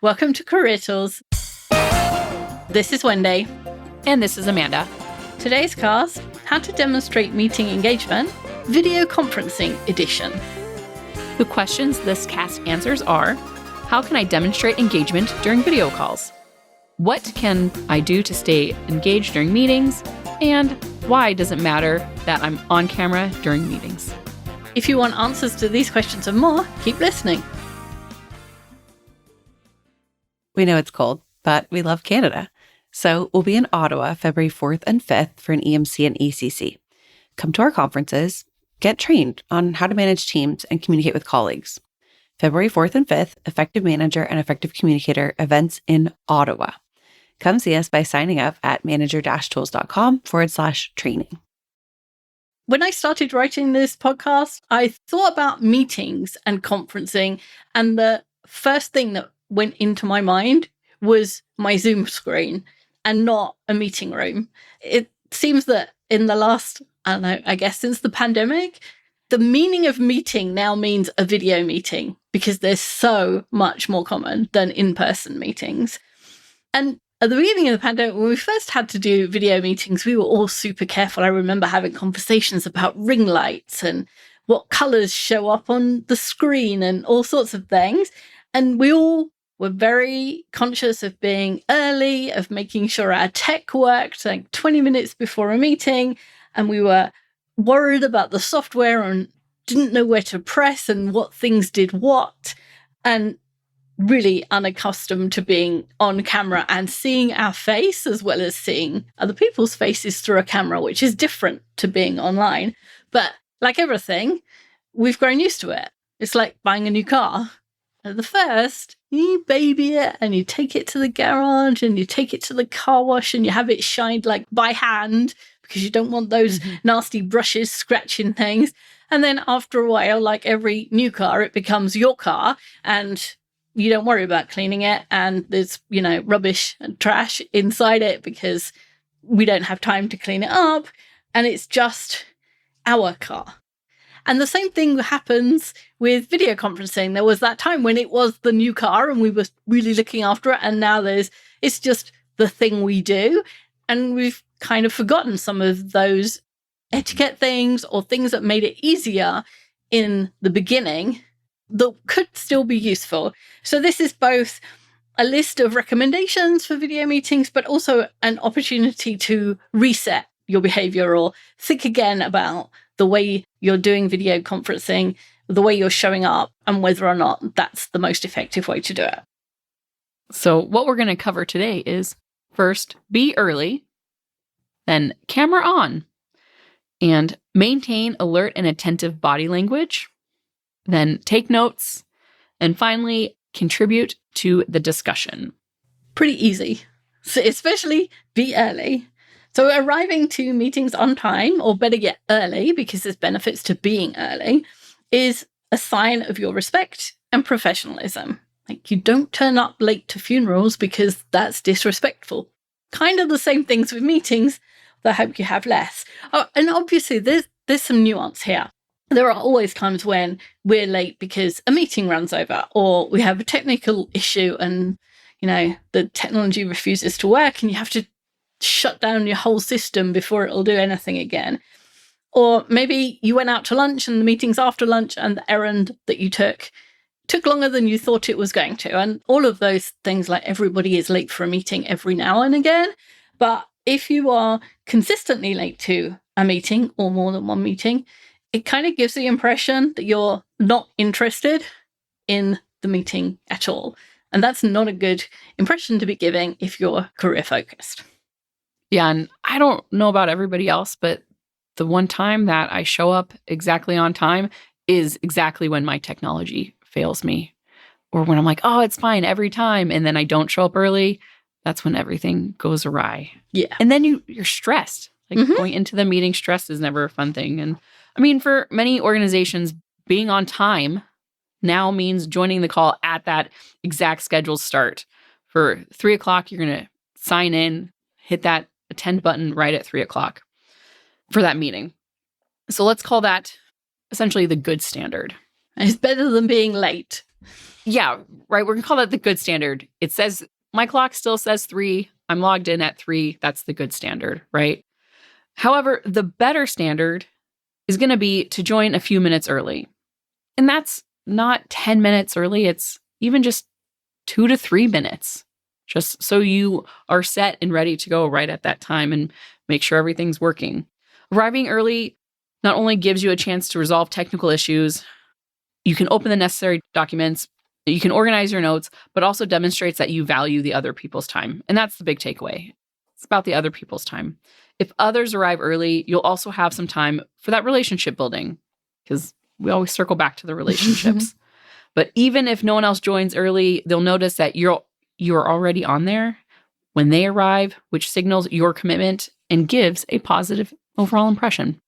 Welcome to Career Tools. This is Wendy. And this is Amanda. Today's cast, How to Demonstrate Meeting Engagement, Video Conferencing Edition. The questions this cast answers are, how can I demonstrate engagement during video calls? What can I do to stay engaged during meetings? And why does it matter that I'm on camera during meetings? If you want answers to these questions and more, keep listening. We know it's cold, but we love Canada. So we'll be in Ottawa February 4th and 5th for an EMC and ECC. Come to our conferences, get trained on how to manage teams and communicate with colleagues. February 4th and 5th, Effective Manager and Effective Communicator events in Ottawa. Come see us by signing up at manager-tools.com/training. When I started writing this podcast, I thought about meetings and conferencing, and the first thing that went into my mind was my Zoom screen and not a meeting room. It seems that in the last, I guess since the pandemic, the meaning of meeting now means a video meeting because they're so much more common than in-person meetings. And at the beginning of the pandemic, when we first had to do video meetings, we were all super careful. I remember having conversations about ring lights and what colors show up on the screen and all sorts of things. And we all were very conscious of being early, of making sure our tech worked like 20 minutes before a meeting. And we were worried about the software and didn't know where to press and what things did what. And really unaccustomed to being on camera and seeing our face as well as seeing other people's faces through a camera, which is different to being online. But like everything, we've grown used to it. It's like buying a new car. At the first, you baby it and you take it to the garage and you take it to the car wash and you have it shined like by hand because you don't want those nasty brushes scratching things. And then after a while, like every new car, it becomes your car and you don't worry about cleaning it. And there's, rubbish and trash inside it because we don't have time to clean it up. And it's just our car. And the same thing happens with video conferencing. There was that time when it was the new car and we were really looking after it. And now it's just the thing we do. And we've kind of forgotten some of those etiquette things or things that made it easier in the beginning that could still be useful. So this is both a list of recommendations for video meetings, but also an opportunity to reset your behavior or think again about the way you're doing video conferencing, the way you're showing up, and whether or not that's the most effective way to do it. So what we're going to cover today is, first, be early, then camera on, and maintain alert and attentive body language, then take notes, and finally, contribute to the discussion. Pretty easy. So especially be early. So arriving to meetings on time, or better yet, early, because there's benefits to being early, is a sign of your respect and professionalism. Like, you don't turn up late to funerals because that's disrespectful. Kind of the same things with meetings, though I hope you have less. Oh, and obviously, there's some nuance here. There are always times when we're late because a meeting runs over, or we have a technical issue and, the technology refuses to work and you have to shut down your whole system before it'll do anything again. Or maybe you went out to lunch and the meeting's after lunch and the errand that you took longer than you thought it was going to. And all of those things, like everybody is late for a meeting every now and again. But if you are consistently late to a meeting or more than one meeting, it kind of gives the impression that you're not interested in the meeting at all. And that's not a good impression to be giving if you're career focused. Yeah, and I don't know about everybody else, but the one time that I show up exactly on time is exactly when my technology fails me. Or when I'm like, oh, it's fine every time, and then I don't show up early, that's when everything goes awry. Yeah. And then you're stressed. Like going into the meeting stressed is never a fun thing. And I mean, for many organizations, being on time now means joining the call at that exact scheduled start. For 3:00, you're going to sign in, hit that attend button right at 3:00 for that meeting. So let's call that essentially the good standard. It's better than being late. Yeah, right. We're going to call that the good standard. It says, my clock still says 3. I'm logged in at 3. That's the good standard, right? However, the better standard is going to be to join a few minutes early. And that's not 10 minutes early. It's even just 2 to 3 minutes, just so you are set and ready to go right at that time and make sure everything's working. Arriving early not only gives you a chance to resolve technical issues, you can open the necessary documents, you can organize your notes, but also demonstrates that you value the other people's time. And that's the big takeaway. It's about the other people's time. If others arrive early, you'll also have some time for that relationship building, because we always circle back to the relationships. But even if no one else joins early, they'll notice that you're already on there when they arrive, which signals your commitment and gives a positive overall impression.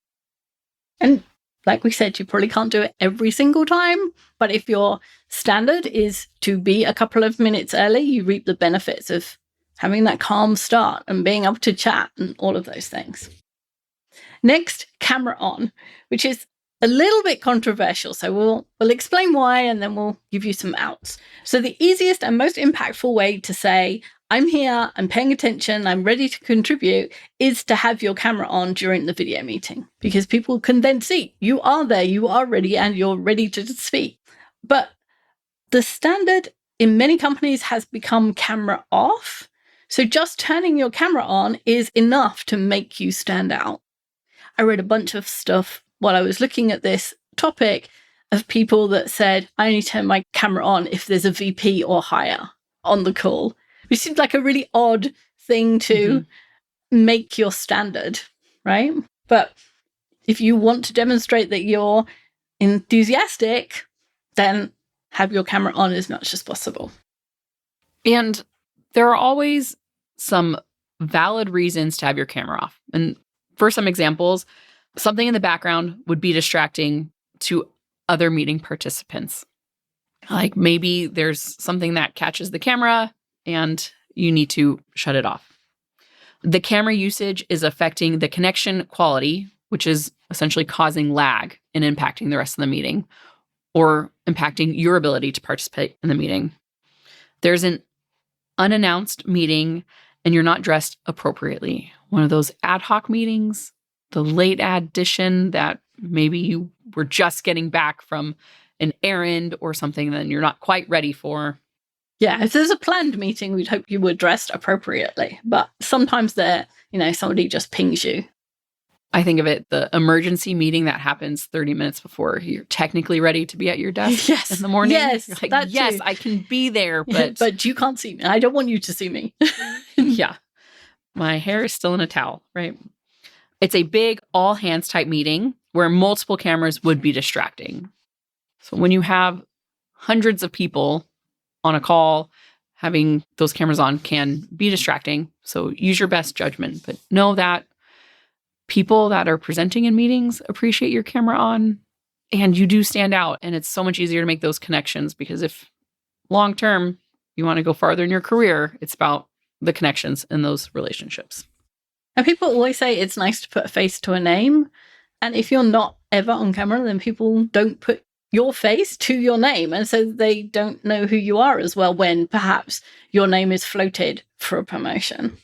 And like we said, you probably can't do it every single time, but if your standard is to be a couple of minutes early, you reap the benefits of having that calm start and being able to chat and all of those things. Next, camera on, which is a little bit controversial. So we'll explain why, and then we'll give you some outs. So the easiest and most impactful way to say, I'm here, I'm paying attention, I'm ready to contribute, is to have your camera on during the video meeting, because people can then see you are there, you are ready, and you're ready to speak. But the standard in many companies has become camera off. So just turning your camera on is enough to make you stand out. I read a bunch of stuff while I was looking at this topic of people that said, I only turn my camera on if there's a VP or higher on the call, which seems like a really odd thing to make your standard, right? But if you want to demonstrate that you're enthusiastic, then have your camera on as much as possible. And there are always some valid reasons to have your camera off. And for some examples, something in the background would be distracting to other meeting participants. Like maybe there's something that catches the camera and you need to shut it off. The camera usage is affecting the connection quality, which is essentially causing lag and impacting the rest of the meeting, or impacting your ability to participate in the meeting. There's an unannounced meeting and you're not dressed appropriately. One of those ad hoc meetings, the late addition that maybe you were just getting back from an errand or something that you're not quite ready for. Yeah, if there's a planned meeting, we'd hope you were dressed appropriately. But sometimes somebody just pings you. I think of it, the emergency meeting that happens 30 minutes before you're technically ready to be at your desk in the morning. Yes, you're like, yes, I can be there, but... but you can't see me. I don't want you to see me. Yeah. My hair is still in a towel, right? It's a big all-hands type meeting where multiple cameras would be distracting. So when you have hundreds of people on a call, having those cameras on can be distracting. So use your best judgment, but know that people that are presenting in meetings appreciate your camera on, and you do stand out. And it's so much easier to make those connections, because if long-term you want to go farther in your career, it's about the connections in those relationships. And people always say it's nice to put a face to a name. And if you're not ever on camera, then people don't put your face to your name. And so they don't know who you are as well when perhaps your name is floated for a promotion.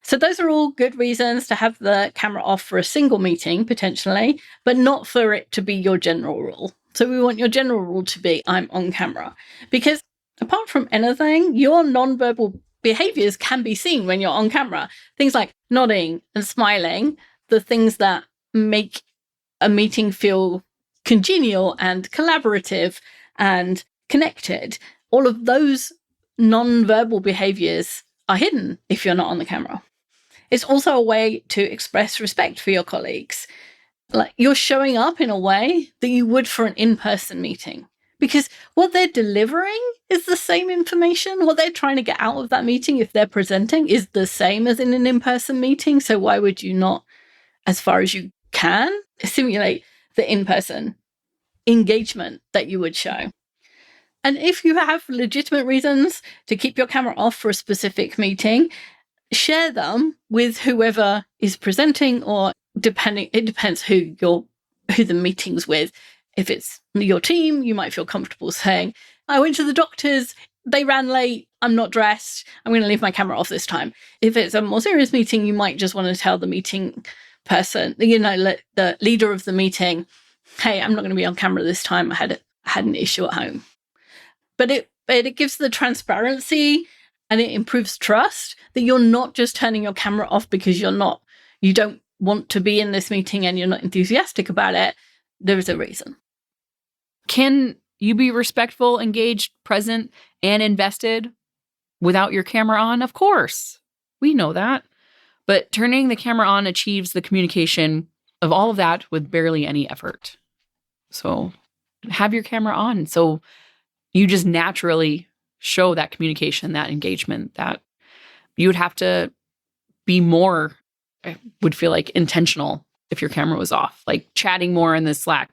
So those are all good reasons to have the camera off for a single meeting, potentially, but not for it to be your general rule. So we want your general rule to be, I'm on camera. Because apart from anything, your nonverbal behaviors can be seen when you're on camera. Things like nodding and smiling, the things that make a meeting feel congenial and collaborative and connected. All of those non-verbal behaviors are hidden if you're not on the camera. It's also a way to express respect for your colleagues. Like, you're showing up in a way that you would for an in-person meeting, because what they're delivering is the same information. What they're trying to get out of that meeting, if they're presenting, is the same as in an in-person meeting. So why would you not, as far as you can, simulate the in-person engagement that you would show? And if you have legitimate reasons to keep your camera off for a specific meeting, share them with whoever is presenting, or it depends who the meeting's with. If it's your team, you might feel comfortable saying, I went to the doctor's, they ran late, I'm not dressed, I'm going to leave my camera off this time. If it's a more serious meeting, you might just want to tell the meeting person, the leader of the meeting, hey, I'm not going to be on camera this time. I had an issue at home. But it gives the transparency and it improves trust that you're not just turning your camera off because you don't want to be in this meeting and you're not enthusiastic about it. There is a reason. Can you be respectful, engaged, present, and invested without your camera on? Of course. We know that. But turning the camera on achieves the communication of all of that with barely any effort. So have your camera on. So you just naturally show that communication, that engagement, that you would have to be more, I would feel like, intentional if your camera was off, like chatting more in the Slack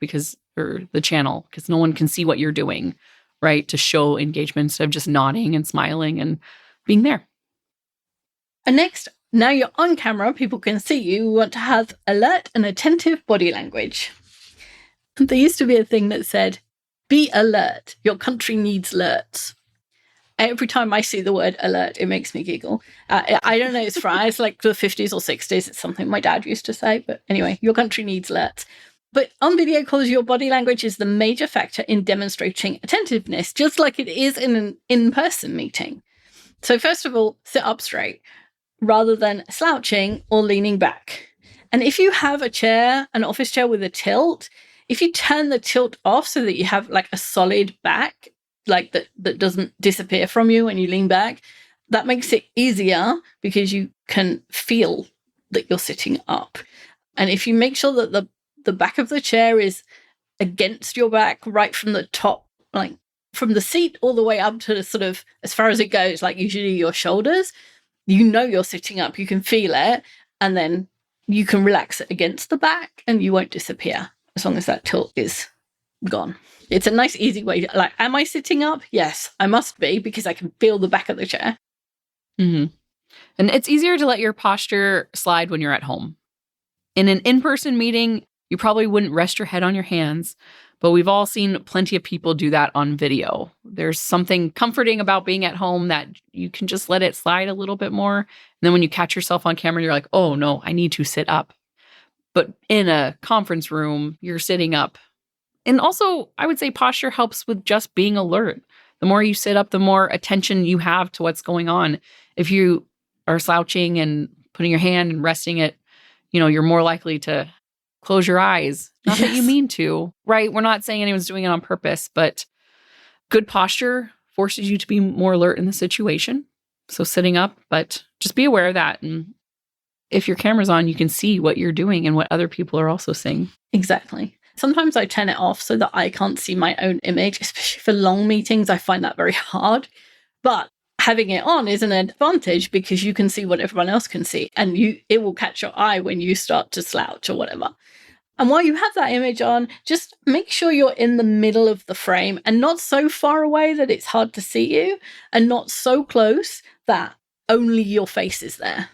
or the channel, because no one can see what you're doing, right? To show engagement instead of just nodding and smiling and being there. And next, now you're on camera, people can see you. We want to have alert and attentive body language. There used to be a thing that said, be alert, your country needs alerts. Every time I see the word alert, it makes me giggle. I don't know, it's like the 50s or 60s. It's something my dad used to say. But anyway, your country needs alerts. But on video calls, your body language is the major factor in demonstrating attentiveness, just like it is in an in-person meeting. So first of all, sit up straight rather than slouching or leaning back. And if you have a chair, an office chair with a tilt, if you turn the tilt off so that you have like a solid back, like that doesn't disappear from you when you lean back, that makes it easier because you can feel that you're sitting up. And if you make sure that the back of the chair is against your back, right from the top, like from the seat all the way up to sort of as far as it goes, like usually your shoulders, you know you're sitting up, you can feel it, and then you can relax it against the back and you won't disappear as long as that tilt is gone. It's a nice, easy way to, like, am I sitting up? Yes, I must be, because I can feel the back of the chair. Mm-hmm. And it's easier to let your posture slide when you're at home. In an in-person meeting, you probably wouldn't rest your head on your hands, but we've all seen plenty of people do that on video. There's something comforting about being at home that you can just let it slide a little bit more. And then when you catch yourself on camera, you're like, oh no, I need to sit up. But in a conference room, you're sitting up. And also, I would say posture helps with just being alert. The more you sit up, the more attention you have to what's going on. If you are slouching and putting your hand and resting it, you're more likely to close your eyes. Not that you mean to, right? We're not saying anyone's doing it on purpose, but good posture forces you to be more alert in the situation. So sitting up, but just be aware of that. And if your camera's on, you can see what you're doing and what other people are also seeing. Exactly. Sometimes I turn it off so that I can't see my own image, especially for long meetings. I find that very hard. But having it on is an advantage because you can see what everyone else can see, and it will catch your eye when you start to slouch or whatever. And while you have that image on, just make sure you're in the middle of the frame and not so far away that it's hard to see you, and not so close that only your face is there,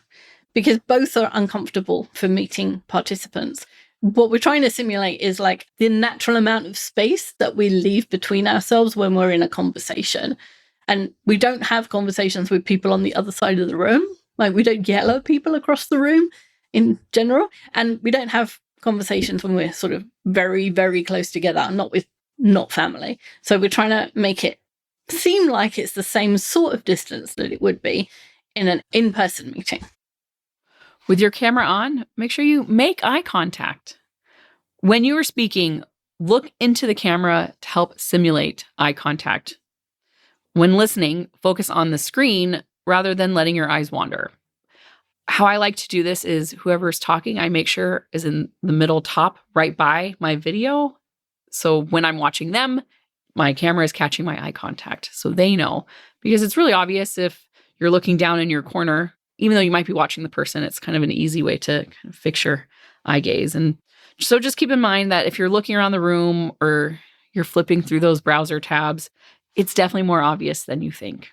because both are uncomfortable for meeting participants. What we're trying to simulate is like the natural amount of space that we leave between ourselves when we're in a conversation. And we don't have conversations with people on the other side of the room. Like, we don't yell at people across the room in general. And we don't have conversations when we're sort of very, very close together, not family. So we're trying to make it seem like it's the same sort of distance that it would be in an in-person meeting. With your camera on, make sure you make eye contact. When you are speaking, look into the camera to help simulate eye contact. When listening, focus on the screen rather than letting your eyes wander. How I like to do this is whoever's talking, I make sure is in the middle top right by my video. So when I'm watching them, my camera is catching my eye contact so they know. Because it's really obvious if you're looking down in your corner, even though you might be watching the person, it's kind of an easy way to kind of fix your eye gaze. And so just keep in mind that if you're looking around the room or you're flipping through those browser tabs, it's definitely more obvious than you think.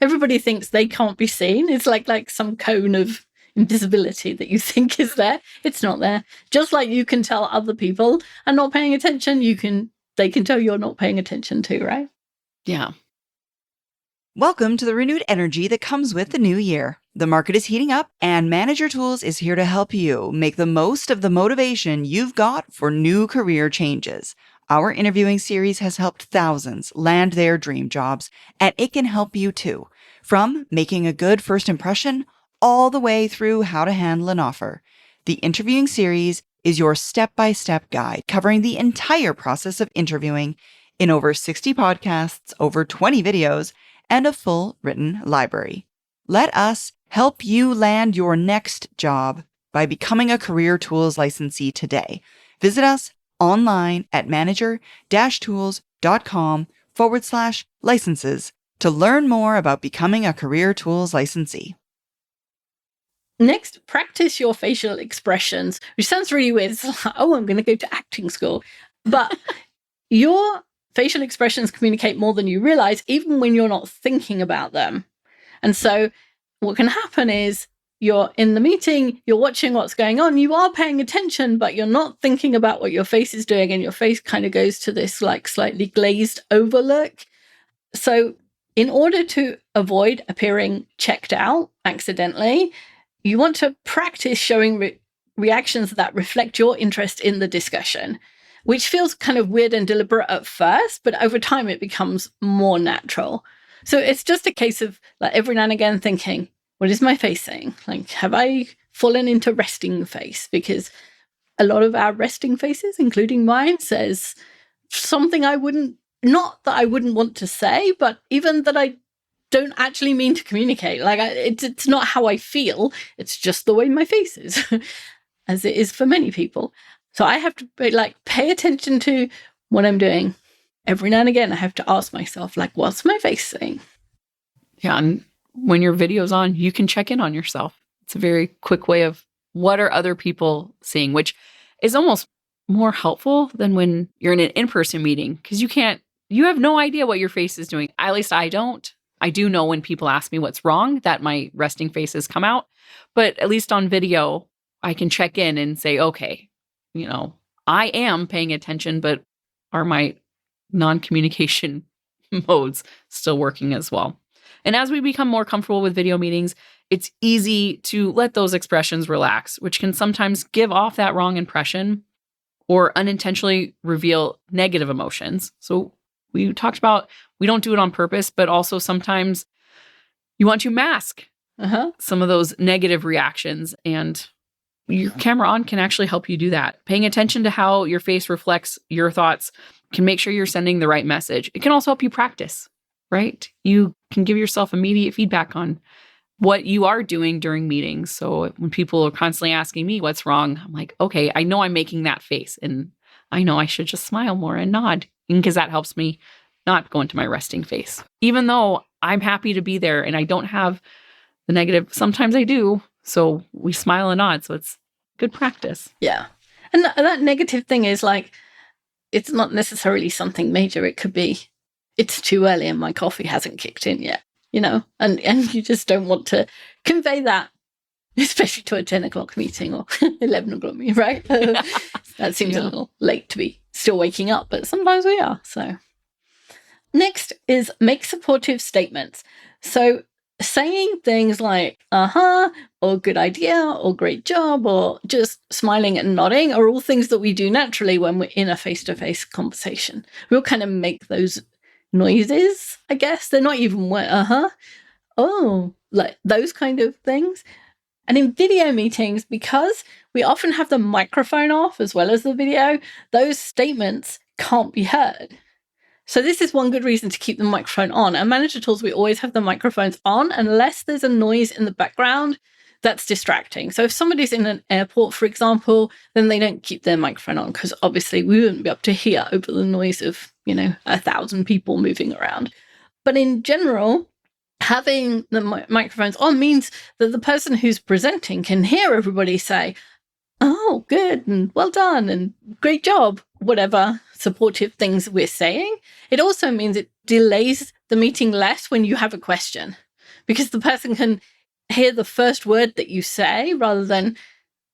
Everybody thinks they can't be seen. It's like some cone of invisibility that you think is there. It's not there. Just like you can tell other people are not paying attention, they can tell you're not paying attention too, right? Yeah. Welcome to the renewed energy that comes with the new year. The market is heating up, and Manager Tools is here to help you make the most of the motivation you've got for new career changes. Our interviewing series has helped thousands land their dream jobs, and it can help you too. From making a good first impression all the way through how to handle an offer. The interviewing series is your step-by-step guide covering the entire process of interviewing in over 60 podcasts, over 20 videos, and a full written library. Let us help you land your next job by becoming a Career Tools licensee today. Visit us online at manager-tools.com/licenses to learn more about becoming a Career Tools licensee. Next, practice your facial expressions, which sounds really weird. It's like, oh, I'm going to go to acting school. But your facial expressions communicate more than you realize, even when you're not thinking about them. And so what can happen is you're in the meeting, you're watching what's going on, you are paying attention, but you're not thinking about what your face is doing, and your face kind of goes to this like slightly glazed over look. So in order to avoid appearing checked out accidentally, you want to practice showing reactions that reflect your interest in the discussion, which feels kind of weird and deliberate at first, but over time it becomes more natural. So it's just a case of like every now and again thinking, what is my face saying? Like, have I fallen into resting face? Because a lot of our resting faces, including mine, says something not that I wouldn't want to say, but even that I don't actually mean to communicate. Like, it's not how I feel. It's just the way my face is, as it is for many people. So I have to pay attention to what I'm doing. Every now and again, I have to ask myself, like, what's my face saying? Yeah. And when your video's on, you can check in on yourself. It's a very quick way of what are other people seeing, which is almost more helpful than when you're in an in-person meeting, because you have no idea what your face is doing. At least I don't. I do know when people ask me what's wrong that my resting faces come out, but at least on video, I can check in and say, okay, I am paying attention, but are my non-communication modes still working as well? And as we become more comfortable with video meetings, it's easy to let those expressions relax, which can sometimes give off that wrong impression or unintentionally reveal negative emotions. So we talked about we don't do it on purpose, but also sometimes you want to mask some of those negative reactions, and your camera on can actually help you do that. Paying attention to how your face reflects your thoughts can make sure you're sending the right message. It can also help you practice, right? You can give yourself immediate feedback on what you are doing during meetings. So when people are constantly asking me what's wrong, I'm like, okay, I know I'm making that face, and I know I should just smile more and nod, because that helps me not go into my resting face. Even though I'm happy to be there and I don't have the negative, sometimes I do. So we smile and nod. So it's good practice. Yeah. And that negative thing is like, it's not necessarily something major. It could be, it's too early and my coffee hasn't kicked in yet, and you just don't want to convey that, especially to a 10 o'clock meeting or 11 o'clock meeting, right? That seems a little late to be still waking up, but sometimes we are. So next is make supportive statements. So saying things like, or good idea, or great job, or just smiling and nodding are all things that we do naturally when we're in a face-to-face conversation. We'll kind of make those noises, I guess. They're not even like those kind of things. And in video meetings, because we often have the microphone off as well as the video, those statements can't be heard. So this is one good reason to keep the microphone on. At Manager Tools, we always have the microphones on unless there's a noise in the background that's distracting. So if somebody's in an airport, for example, then they don't keep their microphone on, because obviously we wouldn't be able to hear over the noise of, 1,000 people moving around. But in general, having the microphones on means that the person who's presenting can hear everybody say, oh, good, and well done, and great job, whatever supportive things we're saying. It also means it delays the meeting less when you have a question, because the person can hear the first word that you say rather than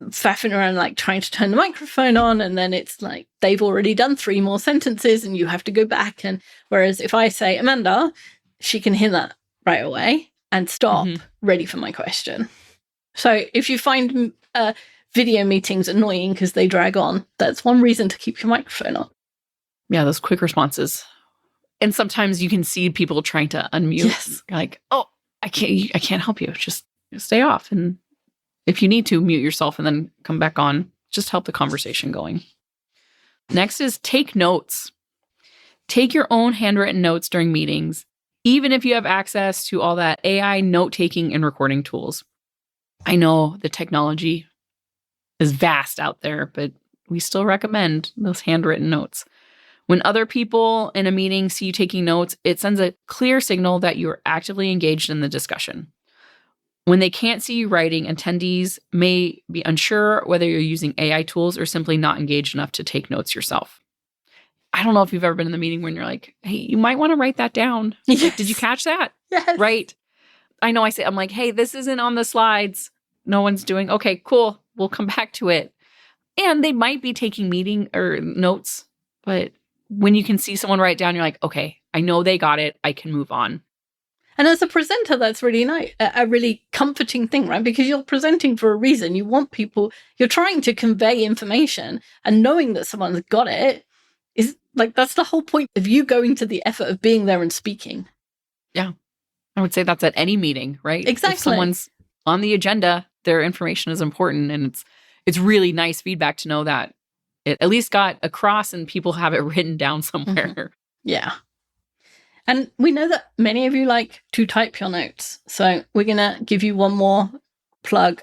faffing around like trying to turn the microphone on, and then it's like they've already done 3 more sentences and you have to go back. And whereas if I say Amanda, she can hear that right away and stop, ready for my question. So if you find video meetings annoying because they drag on, that's one reason to keep your microphone on. Yeah, those quick responses. And sometimes you can see people trying to unmute. Yes. Like, oh, I can't help you. Just stay off. And if you need to, mute yourself and then come back on. Just help the conversation going. Next is take notes. Take your own handwritten notes during meetings, even if you have access to all that AI note-taking and recording tools. I know the technology is vast out there, but we still recommend those handwritten notes. When other people in a meeting see you taking notes, it sends a clear signal that you're actively engaged in the discussion. When they can't see you writing, attendees may be unsure whether you're using AI tools or simply not engaged enough to take notes yourself. I don't know if you've ever been in the meeting when you're like, hey, you might want to write that down. Yes. Like, did you catch that? Yes. Right. I know I'm like, hey, this isn't on the slides. No one's doing, okay, cool. We'll come back to it. And they might be taking meeting or notes, but when you can see someone write down, you're like, okay, I know they got it. I can move on. And as a presenter, that's really nice, a really comforting thing, right? Because you're presenting for a reason. You want people, you're trying to convey information, and knowing that someone's got it is like, that's the whole point of you going to the effort of being there and speaking. Yeah. I would say that's at any meeting, right? Exactly. If someone's on the agenda, their information is important. And it's really nice feedback to know that it at least got across and people have it written down somewhere. Yeah. And we know that many of you like to type your notes. So we're going to give you one more plug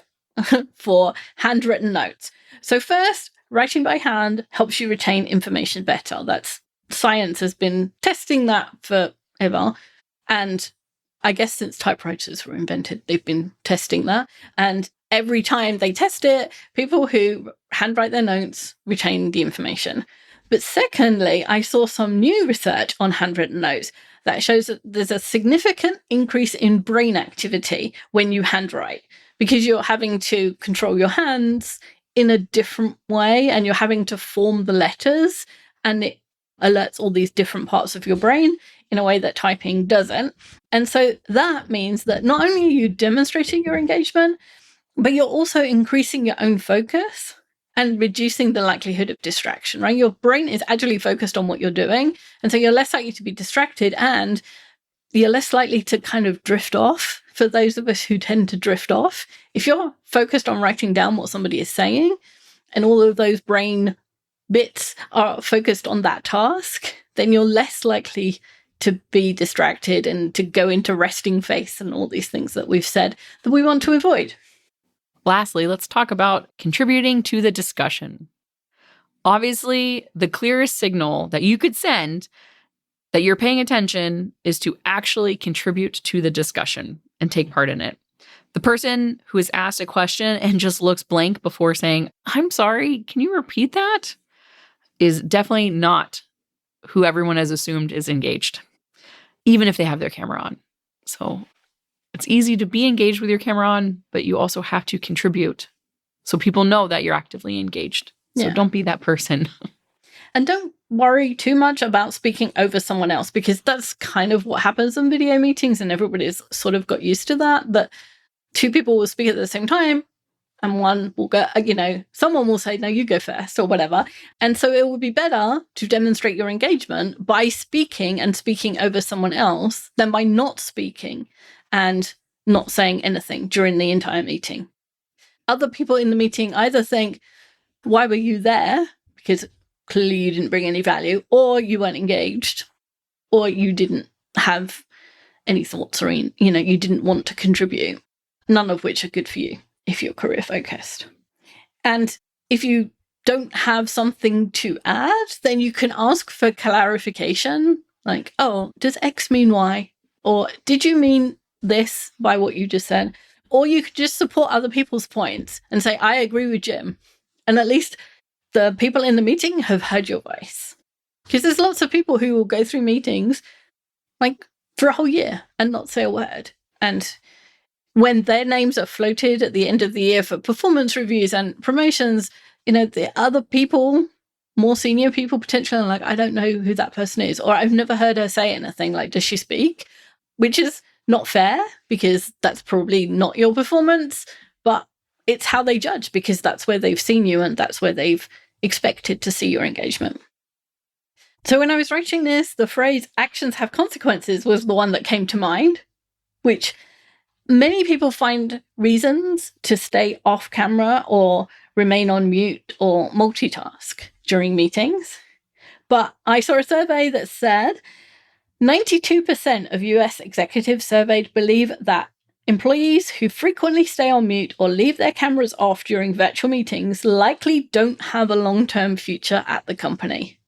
for handwritten notes. So first, writing by hand helps you retain information better. That's science has been testing that forever. And I guess since typewriters were invented, they've been testing that. And every time they test it, people who handwrite their notes retain the information. But secondly, I saw some new research on handwritten notes that shows that there's a significant increase in brain activity when you handwrite, because you're having to control your hands in a different way and you're having to form the letters, and it alerts all these different parts of your brain in a way that typing doesn't. And so that means that not only are you demonstrating your engagement, but you're also increasing your own focus and reducing the likelihood of distraction, right? Your brain is actually focused on what you're doing. And so you're less likely to be distracted, and you're less likely to kind of drift off. For those of us who tend to drift off, if you're focused on writing down what somebody is saying and all of those brain bits are focused on that task, then you're less likely to be distracted and to go into resting face and all these things that we've said that we want to avoid. Lastly, let's talk about contributing to the discussion. Obviously, the clearest signal that you could send that you're paying attention is to actually contribute to the discussion and take part in it. The person who is asked a question and just looks blank before saying, I'm sorry, can you repeat that? Is definitely not who everyone has assumed is engaged, even if they have their camera on. So it's easy to be engaged with your camera on, but you also have to contribute so people know that you're actively engaged. So don't be that person. And don't worry too much about speaking over someone else, because that's kind of what happens in video meetings, and everybody's sort of got used to that 2 people will speak at the same time and one will go, someone will say, no, you go first or whatever. And so it would be better to demonstrate your engagement by speaking and speaking over someone else than by not speaking and not saying anything during the entire meeting. Other people in the meeting either think, why were you there? Because clearly you didn't bring any value, or you weren't engaged, or you didn't have any thoughts, or you didn't want to contribute. None of which are good for you if you're career focused. And if you don't have something to add, then you can ask for clarification, like, oh, does X mean Y? Or did you mean this by what you just said? Or you could just support other people's points and say, I agree with Jim. And at least the people in the meeting have heard your voice. Because there's lots of people who will go through meetings like for a whole year and not say a word. And when their names are floated at the end of the year for performance reviews and promotions, the other people, more senior people potentially, are like, I don't know who that person is, or I've never heard her say anything. Like, does she speak? Which is not fair, because that's probably not your performance, but it's how they judge, because that's where they've seen you and that's where they've expected to see your engagement. So when I was writing this, the phrase actions have consequences was the one that came to mind, which many people find reasons to stay off camera or remain on mute or multitask during meetings. But I saw a survey that said 92% of US executives surveyed believe that employees who frequently stay on mute or leave their cameras off during virtual meetings likely don't have a long-term future at the company.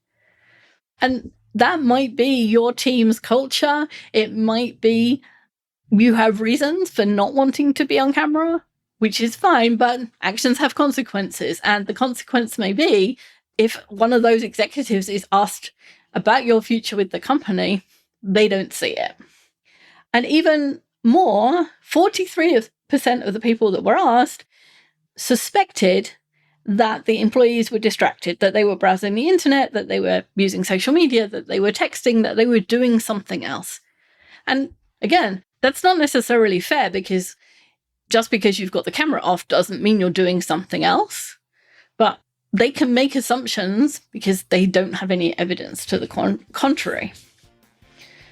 And that might be your team's culture. It might be you have reasons for not wanting to be on camera, which is fine, but actions have consequences. And the consequence may be, if one of those executives is asked about your future with the company, they don't see it. And even more, 43% of the people that were asked suspected that the employees were distracted, that they were browsing the internet, that they were using social media, that they were texting, that they were doing something else. And again, that's not necessarily fair, because just because you've got the camera off doesn't mean you're doing something else. But they can make assumptions because they don't have any evidence to the contrary.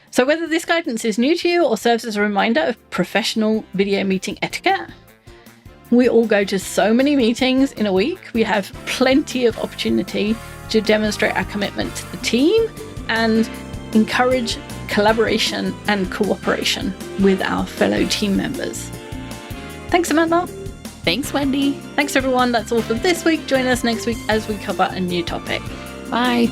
So whether this guidance is new to you or serves as a reminder of professional video meeting etiquette, we all go to so many meetings in a week. We have plenty of opportunity to demonstrate our commitment to the team and encourage collaboration and cooperation with our fellow team members. Thanks, Amanda. Thanks, Wendy. Thanks, everyone. That's all for this week. Join us next week as we cover a new topic. Bye.